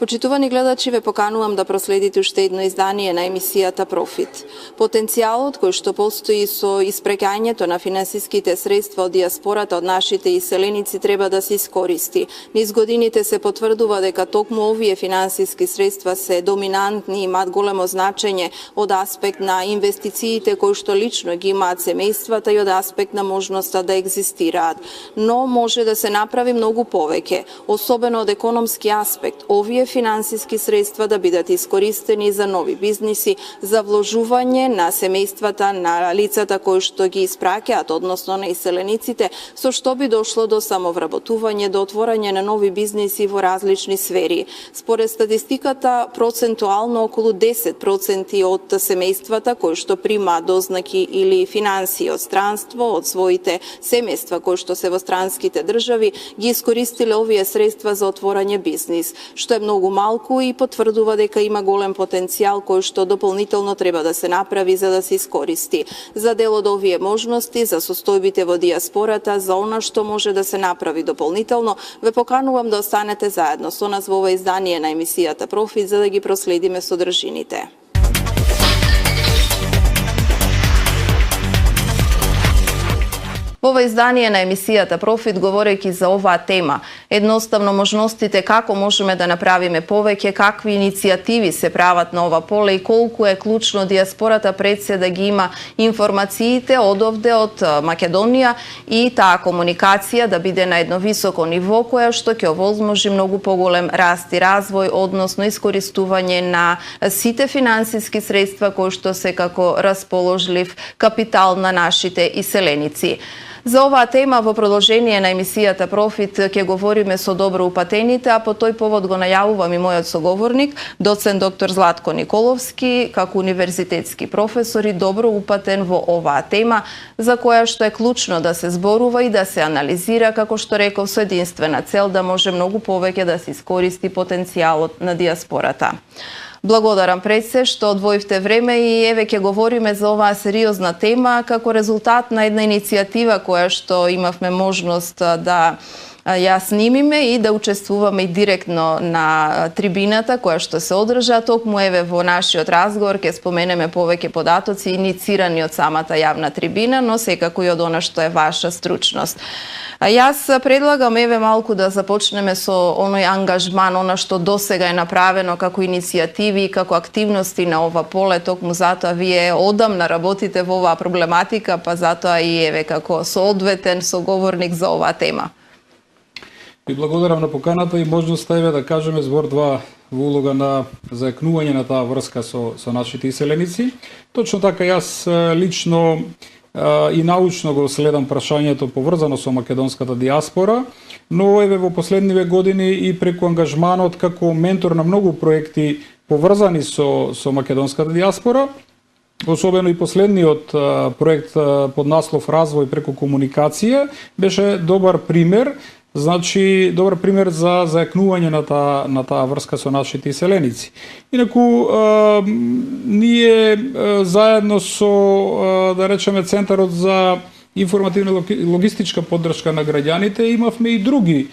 Почитувани гледачи, ве поканувам да проследите уште едно издание на емисијата Профит. Потенцијалот кој што постои со испреќањето на финансиските средства од дијаспората од нашите иселеници треба да се искористи. Низ годините се потврдува дека токму овие финансиски средства се доминантни и имаат големо значење од аспект на инвестициите кои што лично ги имаат семејствата и од аспект на можноста да екзистираат. Но може да се направи многу повеќе, особено од економски аспект. Овие финансиски средства да бидат искористени за нови бизниси, за вложување на семејствата, на лицата кои што ги испраќаат, односно на иселениците, со што би дошло до самовработување, до отворање на нови бизниси во различни сфери. Според статистиката, процентуално околу 10% од семејствата кои што примаат дознаки или финансии од странство, од своите семејства кои што се во странските држави, ги искористиле овие средства за отворање бизнис, што е многу малку и потврдува дека има голем потенцијал кој што дополнително треба да се направи за да се искористи. За дел од овие можности, за состојбите во дијаспората, за она што може да се направи дополнително, ве поканувам да останете заедно со нас во ова издание на емисијата Профит за да ги проследиме содржините. Во ова издание на емисијата Профит, говорејќи за оваа тема, едноставно можностите како можеме да направиме повеќе, какви иницијативи се прават на ова поле и колку е клучно дијаспората пред се да ги има информациите од овде, од Македонија и таа комуникација да биде на едно високо ниво, која што ќе овозможи многу поголем раст и развој, односно искористување на сите финансиски средства кои што се како расположлив капитал на нашите иселеници. За оваа тема во продолжение на емисијата Профит ќе говориме со добро упатените, а по тој повод го најавувам и мојот соговорник, доцент доктор Златко Николовски, како универзитетски професор и добро упатен во оваа тема, за која што е клучно да се зборува и да се анализира, како што реков, со единствена цел да може многу повеќе да се искористи потенцијалот на дијаспората. Благодарам пред се што одвоивте време и еве ќе говориме за оваа сериозна тема како резултат на една иницијатива која што имавме можност да ја снимиме и да учествуваме и директно на трибината која што се одржа. Токму еве во нашиот разговор ќе споменеме повеќе податоци иницирани од самата јавна трибина, но секако и од она што е ваша стручност. Јас предлагам еве малку да започнеме со оној ангажман, она што досега е направено како иницијативи и како активности на ова поле, токму затоа вие одамна работите во оваа проблематика, па затоа и еве како соодветен соговорник за оваа тема. Ви благодарам на поканата и можноста еве да кажеме збор-два во улога на зајакнување на таа врска со нашите иселеници. Точно така јас лично и научно го следам прашањето поврзано со македонската дијаспора, но еве во последниве години и преку ангажманот како ментор на многу проекти поврзани со македонската дијаспора, особено и последниот проект под наслов Развој преку комуникација беше добар пример. Значи, добар пример за зајакнување на таа врска со нашите иселеници. Инаку, ние заедно со, да речеме, Центарот за информативна логистичка поддршка на граѓаните имавме и други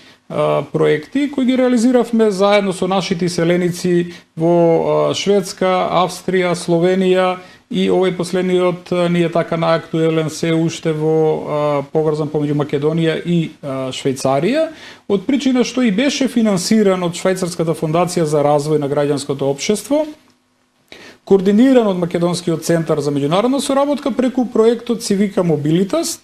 проекти кои ги реализиравме заедно со нашите иселеници во Шведска, Австрија, Словенија и овој последниот ни е така наактуелен се уште во поврзан помеѓу Македонија и Швајцарија, од причина што и беше финансиран од Швајцарската фондација за развој на граѓанското општество, координиран од Македонскиот центар за меѓународна соработка преку проектот Civica Mobilitas.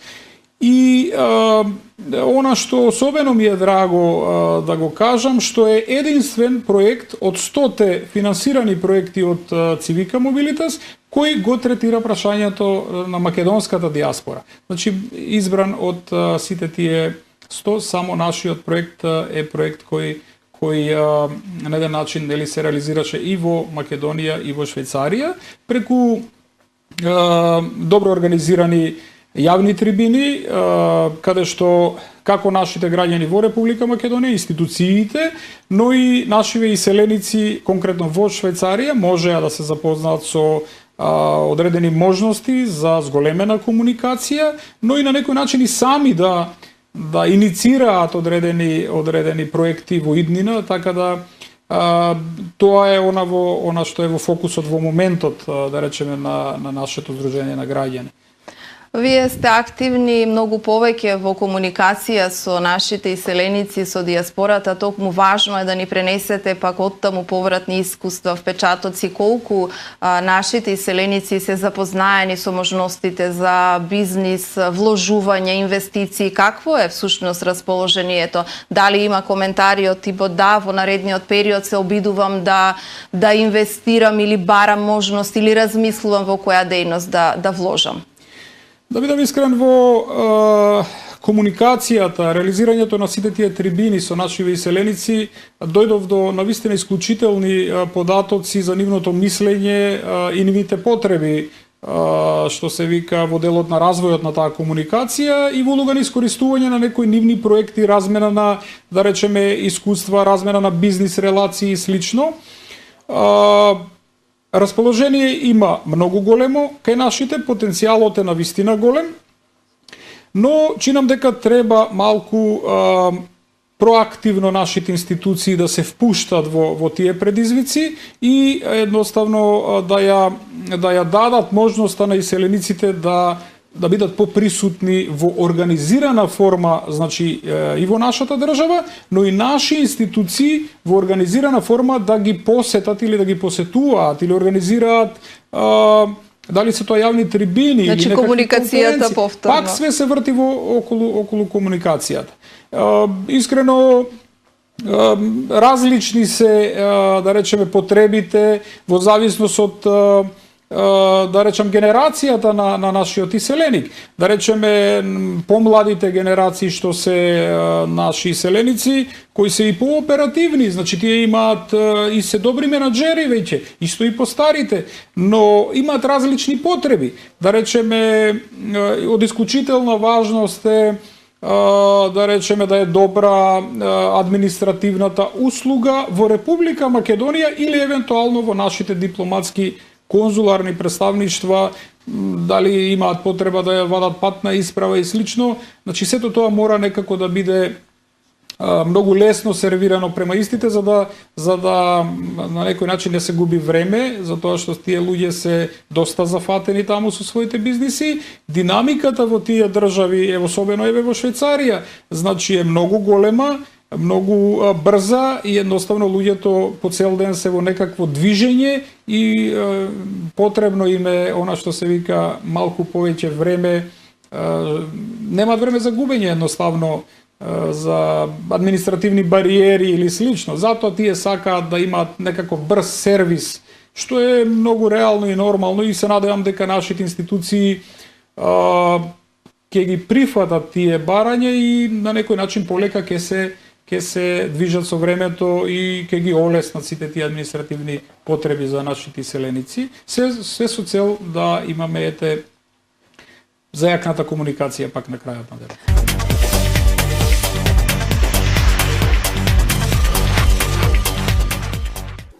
И она што особено ми е драго да го кажам, што е единствен проект од 100 финансирани проекти од Civica Mobilitas кој го третира прашањето на македонската дијаспора. Значи, избран од сите тие 100, само нашиот проект е проект кој на еден начин се реализираше и во Македонија и во Швајцарија преку добро организирани јавни трибини, каде што како нашите граѓани во Република Македонија, институциите, но и нашиве иселеници, конкретно во Швајцарија, можеа да се запознаат со одредени можности за зголемена комуникација, но и на некој начин и сами да иницираат одредени проекти во иднина, така да Тоа е она што е во фокусот во моментот, да речеме, на нашето Здружение на граѓани. Вие сте активни многу повеќе во комуникација со нашите иселеници, со дијаспората, токму важно е да ни пренесете пак оттаму повратни искуства, впечатоци, колку нашите иселеници се запознаени со можностите за бизнис, вложување, инвестиции, какво е всушност расположението? Дали има коментари од типот да, во наредниот период се обидувам да инвестирам или барам можност или размислувам во која дејност да вложам? Да бидам искрен, во комуникацијата, реализирањето на сите тие трибини со нашиве иселеници, дојдов до навистина исклучителни податоци за нивното мислење и нивните потреби, што се вика во делот на развојот на таа комуникација и во улога на искористување на некои нивни проекти, размена на, да речеме, искуства, размена на бизнис релации и слично. Расположение има многу големо кај нашите, потенцијалот е навистина голем, но чинам дека треба малку проактивно нашите институции да се впуштат во тие предизвици и едноставно да ја дадат можноста на иселениците да бидат поприсутни во организирана форма, значи и во нашата држава, но и наши институции во организирана форма да ги посетат или да ги посетуваат или организираат дали се тоа јавни трибини, значи, или комуникацијата повторно. Пак све се врти околу комуникацијата. Искрено различни се, да речеме, потребите во зависност од да речем генерацијата на нашиот иселеник. Да речеме помладите генерации што се наши иселеници, кои се и пооперативни, значи тие имаат и се добри менаџери веќе, исто и постарите, но имаат различни потреби. Да речеме од исклучителна важност е да речеме да е добра административната услуга во Република Македонија или евентуално во нашите дипломатски конзуларни представништва, дали имаат потреба да ја вадат патна исправа и слично. Значи сето тоа мора некако да биде многу лесно сервирано према истите, за да на некој начин не се губи време, затоа што тие луѓе се доста зафатени таму со своите бизниси. Динамиката во тие држави, особено во Швајцарија, значи е многу голема, многу брза и едноставно луѓето по цел ден се во некакво движење и потребно им е она што се вика малку повеќе време, немаат време за губење едноставно за административни бариери или слично. Затоа тие сакаат да имаат некаков брз сервис, што е многу реално и нормално и се надевам дека нашите институции ќе ги прифатат тие барања и на некој начин полека ќе се движат со времето и ќе ги олеснат сите тие административни потреби за нашите иселеници. Се со цел да имаме зајакната комуникација пак на крајот на денот.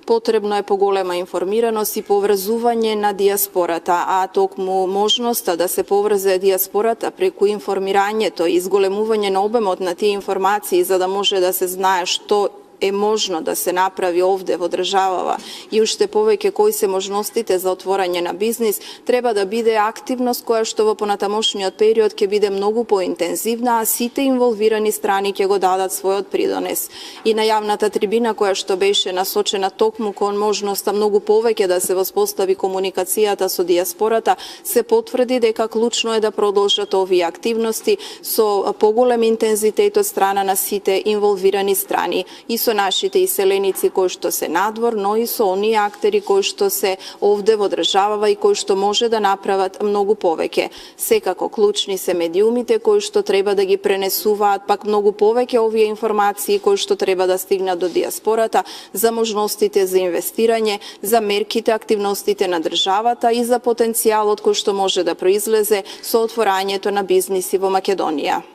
Потребно е поголема информираност и поврзување на дијаспората, а токму можноста да се поврзе дијаспората преку информирањето и изголемување на обемот на тие информации за да може да се знае што е можно да се направи овде во државава и уште повеќе кои се можностите за отворање на бизнис, треба да биде активност која што во понатамошниот период ќе биде многу поинтензивна, а сите инволвирани страни ќе го дадат својот придонес. И на јавната трибина која што беше насочена токму кон можноста многу повеќе да се воспостави комуникацијата со дијаспората, се потврди дека клучно е да продолжат овие активности со поголем интензитет од страна на сите инволвирани страни и со нашите иселеници кои што се надвор, но и со оние актери кои што се овде во државава и кои што може да направат многу повеќе. Секако клучни се медиумите кои што треба да ги пренесуваат пак многу повеќе овие информации кои што треба да стигнат до дијаспората за можностите за инвестирање, за мерките, активностите на државата и за потенцијалот кој што може да произлезе со отворањето на бизниси во Македонија.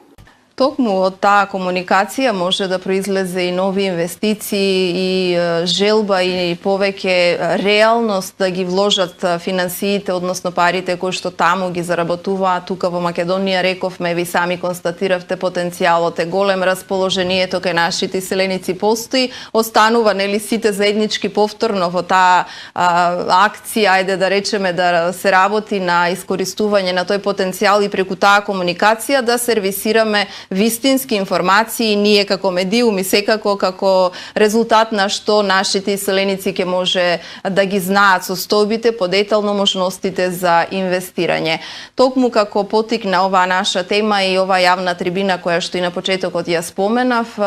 Токму од таа комуникација може да произлезе и нови инвестиции и желба и повеќе реалност да ги вложат финансиите, односно парите кои што таму ги заработуваат. Тука во Македонија, рековме, ви сами констатиравте, потенцијалот е голем, расположението кај нашите иселеници постои, останува нели сите заеднички повторно во таа акција, ајде да речеме, да се работи на искористување на тој потенцијал и преку таа комуникација да сервисираме вистински информации, ние како медиуми секако како резултат на што нашите иселеници ќе може да ги знаат состојбите, подетално можностите за инвестирање. Токму како потик на оваа наша тема и оваа јавна трибина која што и на почетокот ја споменав,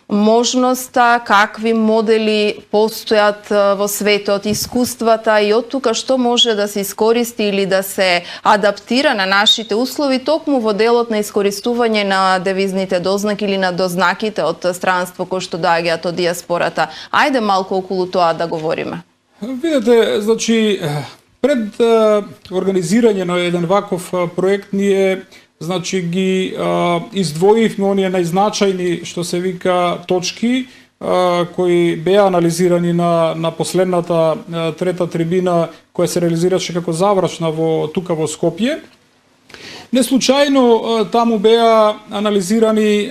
можноста, какви модели постојат во светот, искуствата и од тука што може да се искористи или да се адаптира на нашите услови токму во делот на искористување на девизните дознаки или на дознаките од странство кои што доаѓаат од диаспората. Ајде малку околу тоа да говориме. Видете, значи, пред организирање на еден ваков проект ние ги издвоивме оние најзначајни, што се вика, точки кои беа анализирани на последната трета трибина која се реализираше како завршна тука во Скопје. Не случајно таму беа анализирани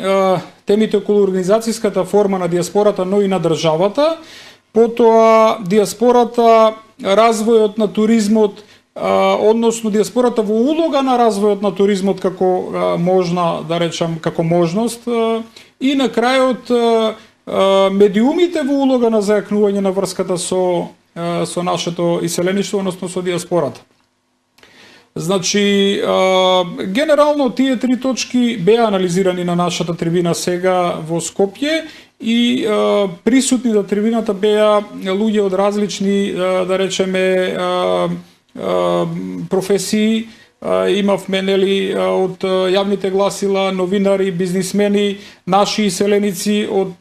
темите околу организацијската форма на диаспората, но и на државата, потоа диаспората, развојот на туризмот, односно диаспората во улога на развојот на туризмот како можна, да речам, како можност, и на крајот медиумите во улога на зајакнување на врската со нашето иселеништво, односно со диаспората. Значи, генерално тие три точки беа анализирани на нашата трибина сега во Скопје и присутни на трибината беа луѓе од различни, да речеме, професии. Имавме од јавните гласила, новинари, бизнисмени, наши иселеници од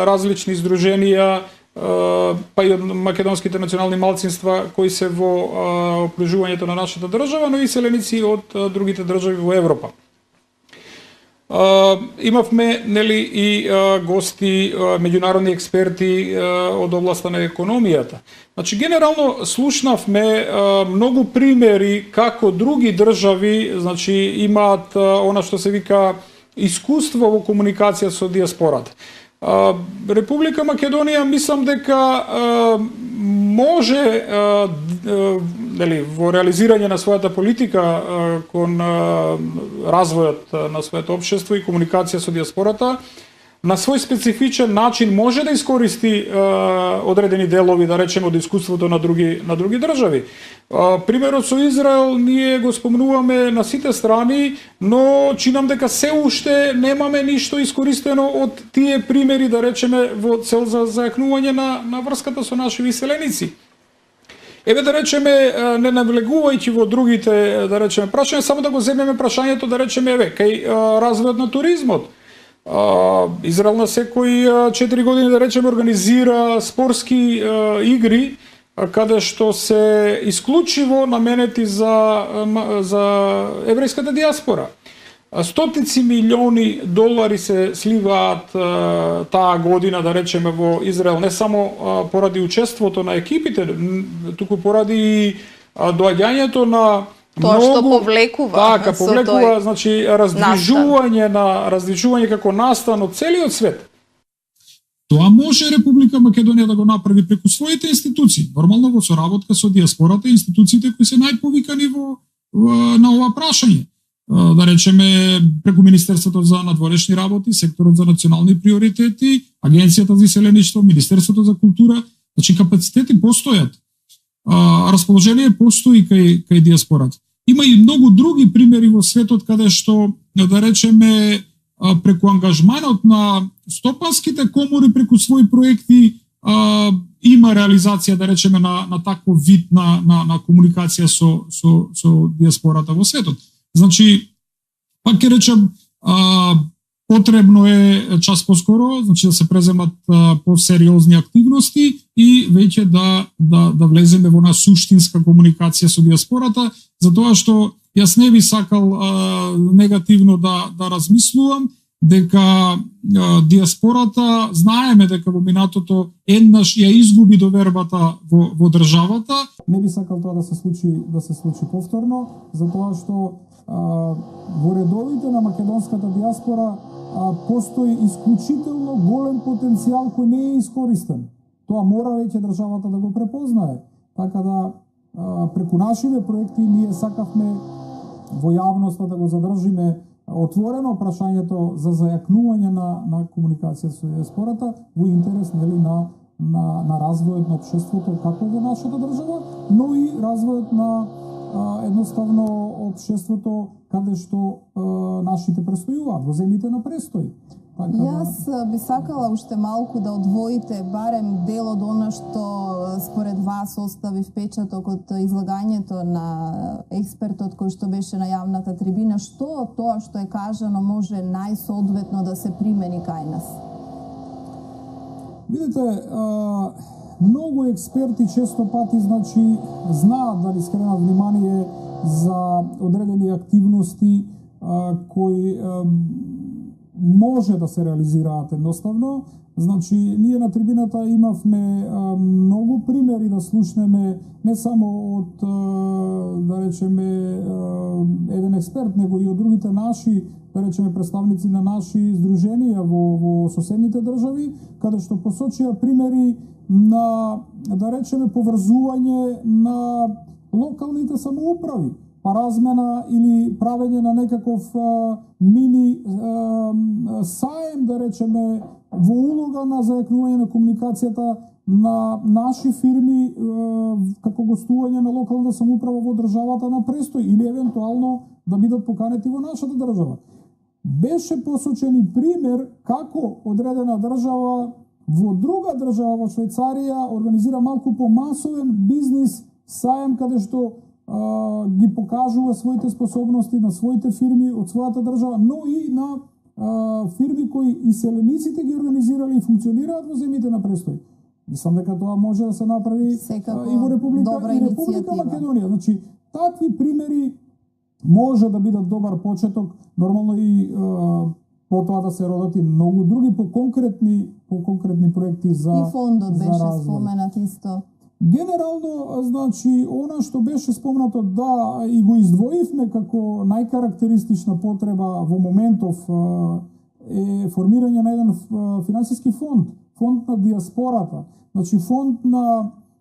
различни здруженија, па и од македонските национални малцинства кои се во окружувањето на нашата држава, но и иселеници од другите држави во Европа. Имавме и гости, меѓународни експерти од областа на економијата. Значи, генерално слушнавме многу примери како други држави, значи, имаат она што се вика искуство во комуникација со диаспората. Република Македонија, мислам дека може во реализирање на својата политика кон развојот на своето општество и комуникација со диаспората, на свој специфичен начин може да искористи одредени делови, да речеме, од искуството на други држави. Примерот со Израел ние го спомнуваме на сите страни, но чинам дека се уште немаме ништо искористено од тие примери, да речеме, во цел за зајакнување на врската со наши иселеници. Еве, да речеме, не навлегувајќи во другите, да речеме, прашања, само да го земеме прашањето, да речеме, еве, кај развојот на туризмот. Израел на секои 4 години, да речеме, организира спортски игри, каде што се исклучиво наменети за еврејската диаспора. Стотици милиони долари се сливаат таа година, да речеме, во Израел, не само поради учеството на екипите, туку поради и доаѓањето на тоа што повлекува. Така, повлекува, значи, раздвижување како настан од целиот свет. Тоа може Република Македонија да го направи преку своите институции, нормално во соработка со диаспората и институциите кои се најповикани на ова прашање. Да речеме, преку Министерството за надворешни работи, секторот за национални приоритети, Агенцијата за иселеништво, Министерството за култура, значи капацитети постојат. Расположение постои кај диаспората. Има и многу други примери во светот каде што, да речеме, преку ангажманот на стопанските комори, преку своји проекти, има реализација, да речеме, на таков вид на комуникација со диаспората во светот. Значи, пак ќе речем, потребно е час поскоро, значи да се преземат посериозни активности и веќе да влеземе во на суштинска комуникација со диаспората, затоа што Јас не би сакал негативно да размислувам, дека диаспората, знаеме дека во минатото еднаш ја изгуби довербата во државата. Не би сакал тоа да се случи повторно, затоа што во редовите на македонската диаспора постои исклучително голем потенцијал кој не е искористен. Тоа мора веќе државата да го препознае. Така да преку нашиве проекти ние сакавме во јавноста да го задржиме отворено прашањето за зајакнување на комуникација со диаспората во интерес на развојот на општеството како во нашата држава, но и развојот на едноставно општеството каде што нашите престојуваат, во земјите на престој. Јас би сакала уште малку да одвоите барем дел од она што според вас остави впечаток од излагањето на експертот кој што беше на јавната трибина. Што од тоа што е кажано може најсоодветно да се примени кај нас? Видите, многу експерти често пати знаат да ни скренат внимание за одредени активности кои може да се реализираат едноставно. Ние на трибината имавме многу примери да слушнеме не само од, да речеме, еден експерт, него и од другите наши, да речеме, представници на наши здруженија во соседните држави, каде што посочија примери на, да речеме, поврзување на локалните самоуправи, па размена или правење на некаков мини саем, да речеме, во улога на зајакнување на комуникацијата на наши фирми како гостување на локална самоуправа во државата на престој или евентуално да бидат поканети во нашата држава. Беше посочен и пример како одредена држава во друга држава, во Швајцарија, организира малку помасовен бизнис саем каде што ги покажува своите способности на своите фирми од својата држава, но и на фирми кои иселениците ги организирали и функционираат во земјите на престој. Мислам дека тоа може да се направи и во Република Македонија. Значи, такви примери може да бидат добар почеток, нормално и потоа да се родат и многу други по конкретни проекти за и фондот беше споменат исто. Генерално, она што беше спомнато, да, и го издвоивме како најкарактеристична потреба во моментов е формирање на еден финансиски фонд на диаспората. Фонд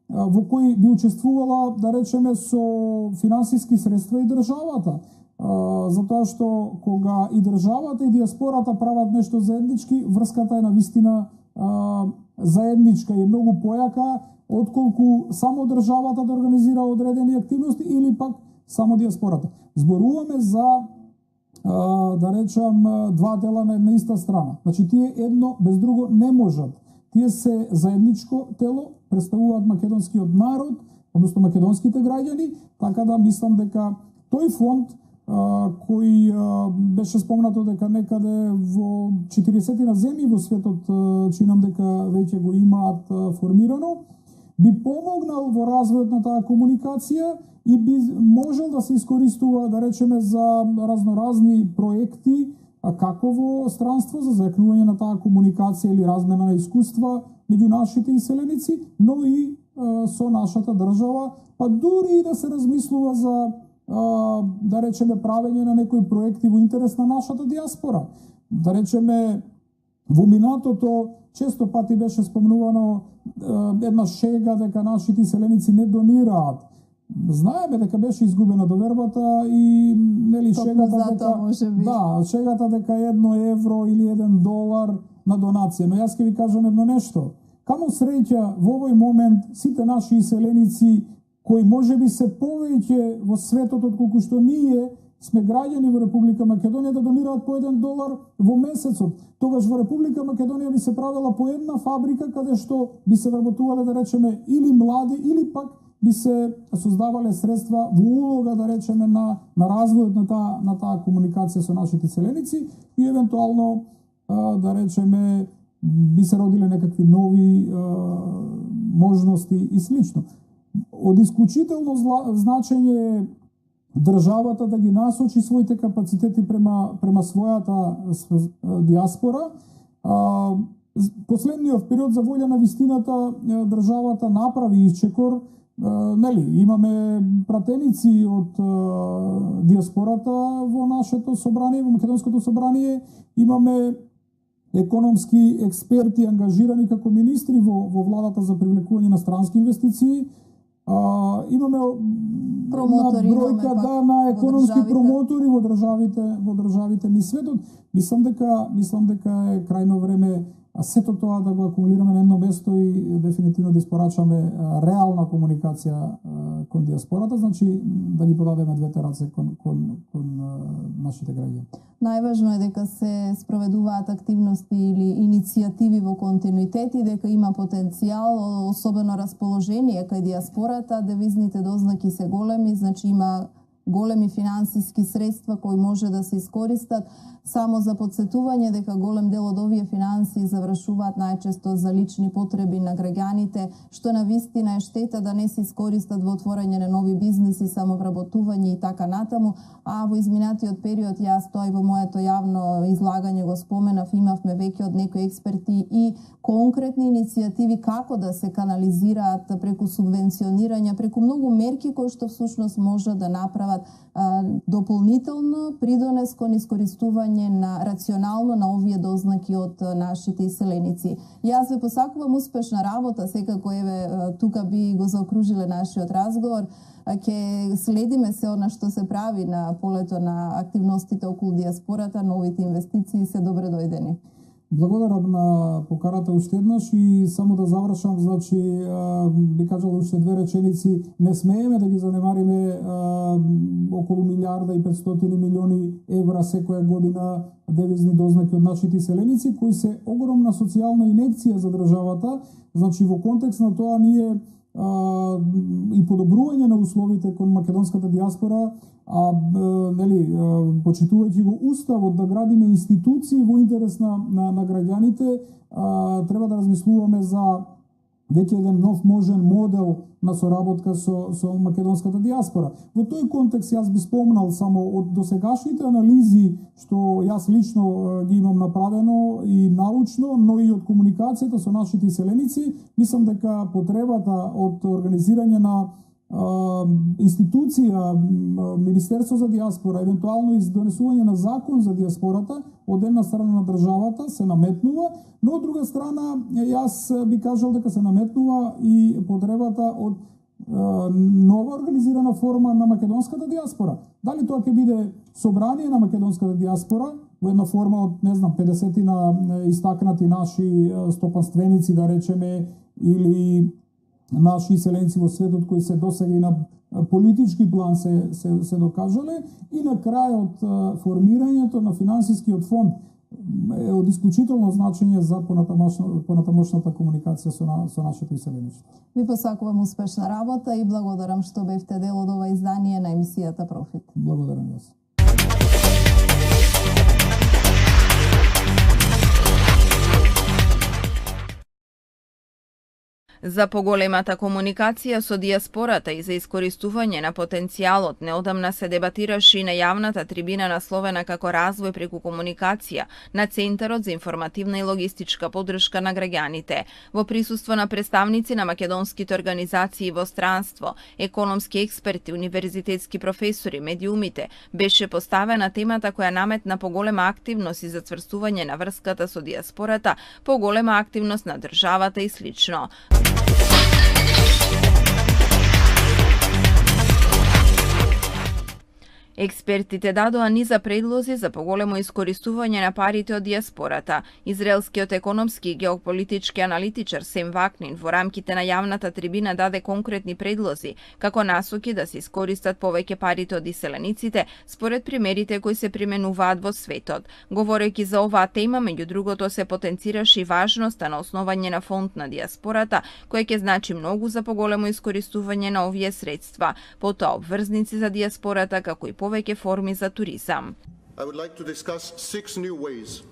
во кој би учествувала, да речеме, со финансиски средства и државата. Затоа што кога и државата и диаспората прават нешто заеднички, врската е навистина заедничка и многу појака отколку само државата да организира одредени активности или пак само диаспората. Зборуваме за, да речам, два дела на една иста страна. Тие едно без друго не можат. Тие се заедничко тело, представуваат македонскиот народ, односно македонските граѓани, така да мислам дека тој фонд кој беше спомнато дека некаде во 40 земји во светот, чинам дека веќе го имаат формирано, би помогнал во развојот на таа комуникација и би можел да се искористува, да речеме, за разноразни проекти, како во странство за зајакнување на таа комуникација или размена на искуства меѓу нашите иселеници, но и со нашата држава, па дури и да се размислува за, да речеме, правење на некои проекти во интерес на нашата диаспора. Да речеме, во минатото често пати беше спомнувано една шега дека нашите иселеници не донираат. Знаеме дека беше изгубена довербата и нели шегата дека шегата дека 1 евро или 1 долар на донација. Но јас ќе ви кажам едно нешто. Камо среќа во овој момент сите наши иселеници кои можеби се повеќе во светот отколку што ние сме граѓани во Република Македонија да донираат по 1 долар во месецот. Тогаш во Република Македонија би се правила по една фабрика каде што би се вработувале, да речеме, или млади, или пак би се создавале средства во улога, да речеме, на развојот на таа комуникација со нашите иселеници и евентуално, да речеме, би се родиле некакви нови можности и слично. Од исклучително значење државата да ги насочи своите капацитети према својата диаспора. Последниот период за волја на вистината државата направи исчекор. Имаме пратеници од диаспората во нашето собрание, во Македонското собрание, имаме економски експерти ангажирани како министри во владата за привлекување на странски инвестиции. Имаме промотори, бројка на економски промотори во државите ни светот. Мислам дека е крајно време сето тоа да го акумулираме на едно место и дефинитивно да испорачаме реална комуникација кон диаспората, значи да ги подадеме двете раце кон нашите граѓани. Најважно е дека се спроведуваат активности или иницијативи во континуитет и дека има потенцијал, особено расположение кај диаспората, девизните дознаки се големи, значи има големи финансиски средства кои може да се искористат. Само за подсетување дека голем дел од овие финансии завршуваат најчесто за лични потреби на граѓаните, што на вистина е штета да не се искористат во отворање на нови бизниси, самовработување и така натаму, а во изминатиот период јас тоа и во моето јавно излагање го споменав, имавме веќе од некои експерти и конкретни иницијативи како да се канализираат преку субвенционирање, преку многу мерки кои што всушност може да направат дополнително придонес кон искористување рационално на овие дознаки од нашите иселеници. Јас ве посакувам успешна работа, секако тука би го заокружиле нашиот разговор. Ќе следиме се она што се прави на полето на активностите околу диаспората, новите инвестиции се добре дојдени. Благодарам на поканата уште еднаш и само да завршам, значи би кажал уште две реченици, не смееме да ги занемариме околу 1,5 милиарди евра секоја година девизни дознаки од нашите иселеници, кои се огромна социјална инекција за државата. Значи во контекст на тоа ние и подобрување на условите кон македонската диаспора, почитувајќи го уставот да градиме институции во интерес на граѓаните, треба да размислуваме за веќе еден нов можен модел на соработка со македонската диаспора. Во тој контекст јас би спомнал само од досегашните анализи што јас лично ги имам направено и научно, но и од комуникацијата со нашите иселеници, мислам дека потребата од организирање на институција, Министерство за диаспора, евентуално и донесување на закон за диаспората, од една страна на државата се наметнува, но од друга страна јас би кажал дека се наметнува и потребата од нова организирана форма на македонската диаспора. Дали тоа ќе биде собрание на македонската диаспора во една форма од, 50 истакнати наши стопанственици, да речеме, или наши иселенци во светот кои се досега и на политички план се докажале, и на крајот формирањето на финансискиот фонд е од исклучително значење за понатамошната комуникација со нашето иселеништво. Ви посакувам успешна работа и благодарам што бевте дел од ова издание на емисијата Профит. Благодарам јас. За поголемата комуникација со диаспората и за искористување на потенцијалот неодамна се дебатираше и на јавната трибина насловена како развој преку комуникација на Центарот за информативна и логистичка поддршка на граѓаните. Во присуство на представници на македонските организации во странство, економски експерти, универзитетски професори, медиумите, беше поставена темата која наметна поголема активност и зацврстување на врската со диаспората, поголема активност на државата и слично. Експертите дадоа низа предлози за поголемо искористување на парите од диаспората. Израелскиот економски и геополитички аналитичар Сем Вакнин во рамките на јавната трибина даде конкретни предлози како насоки да се искористат повеќе парите од иселениците според примерите кои се применуваат во светот. Говорејќи за оваа тема, меѓу другото се потенцираше и важноста на основање на фонд на диаспората, кој ќе значи многу за поголемо искористување на овие средства, потоа обврзници за диаспората како и повеќе форми за туризам. I would like to discuss 6 new ways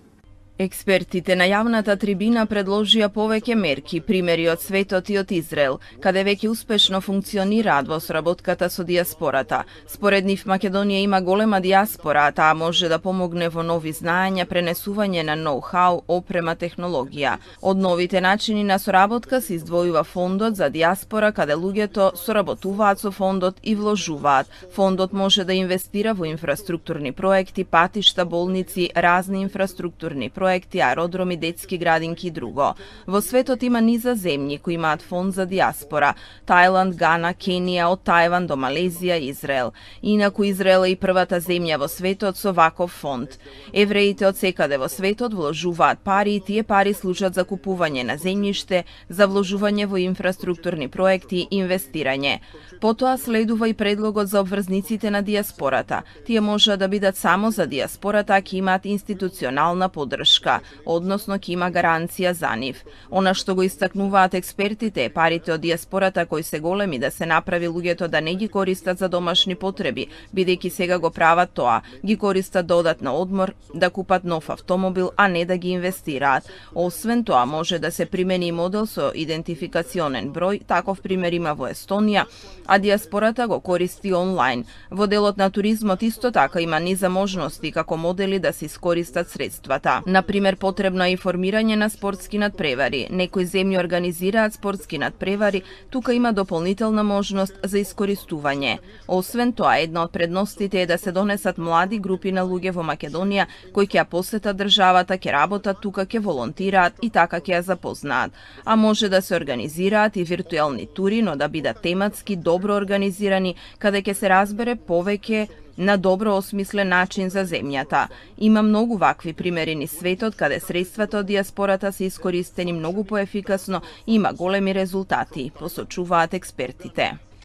Експертите на јавната трибина предложија повеќе мерки, примери од светот и од Израел, каде веќе успешно функционираат во соработката со дијаспората. Според нив Македонија има голема дијаспора, а таа може да помогне во нови знаења, пренесување на ноу-хау, опрема, технологија. Од новите начини на соработка се издвојува фондот за дијаспора, каде луѓето соработуваат со фондот и вложуваат. Фондот може да инвестира во инфраструктурни проекти, патишта, болници, разни инфраструктурни проекти, аеродроми, детски градинки и друго. Во светот има низа земји кои имаат фонд за дијаспора: Тајланд, Гана, Кенија, од Тајван до Малезија и Израел. Инаку Израел е и првата земја во светот со ваков фонд. Евреите од секаде во светот вложуваат пари и тие пари служат за купување на земјиште, за вложување во инфраструктурни проекти и инвестирање. Потоа следува и предлогот за обврзниците на дијаспората. Тие можат да бидат само за дијаспората, ако имаат институционална поддршка, односно ќе има гаранција за нив. Она што го истакнуваат експертите е парите од дијаспората кои се големи да се направи луѓето да не ги користат за домашни потреби, бидејќи сега го прават тоа. Ги користат да одат на одмор, да купат нов автомобил, а не да ги инвестираат. Освен тоа, може да се примени и модел со идентификационен број, таков пример има во Естонија, а дијаспората го користи онлайн. Во делот на туризмот исто така има низа можности како модели да се искористат средствата. Например, потребно е информирање на спортски надпревари. Некои земји организираат спортски надпревари, тука има дополнителна можност за искористување. Освен тоа, една од предностите е да се донесат млади групи на луѓе во Македонија кои ќе ја посетат државата, ќе работат тука, ќе волонтираат и така ќе ја запознаат. А може да се организираат и виртуелни тури, но да бидат тематски, добро организирани, каде ќе се разбере повеќе на добро осмислен начин за земјата. Има многу вакви примери низ светот каде средствата од дијаспората се искористени многу поефикасно и има големи резултати, посочуваат експертите.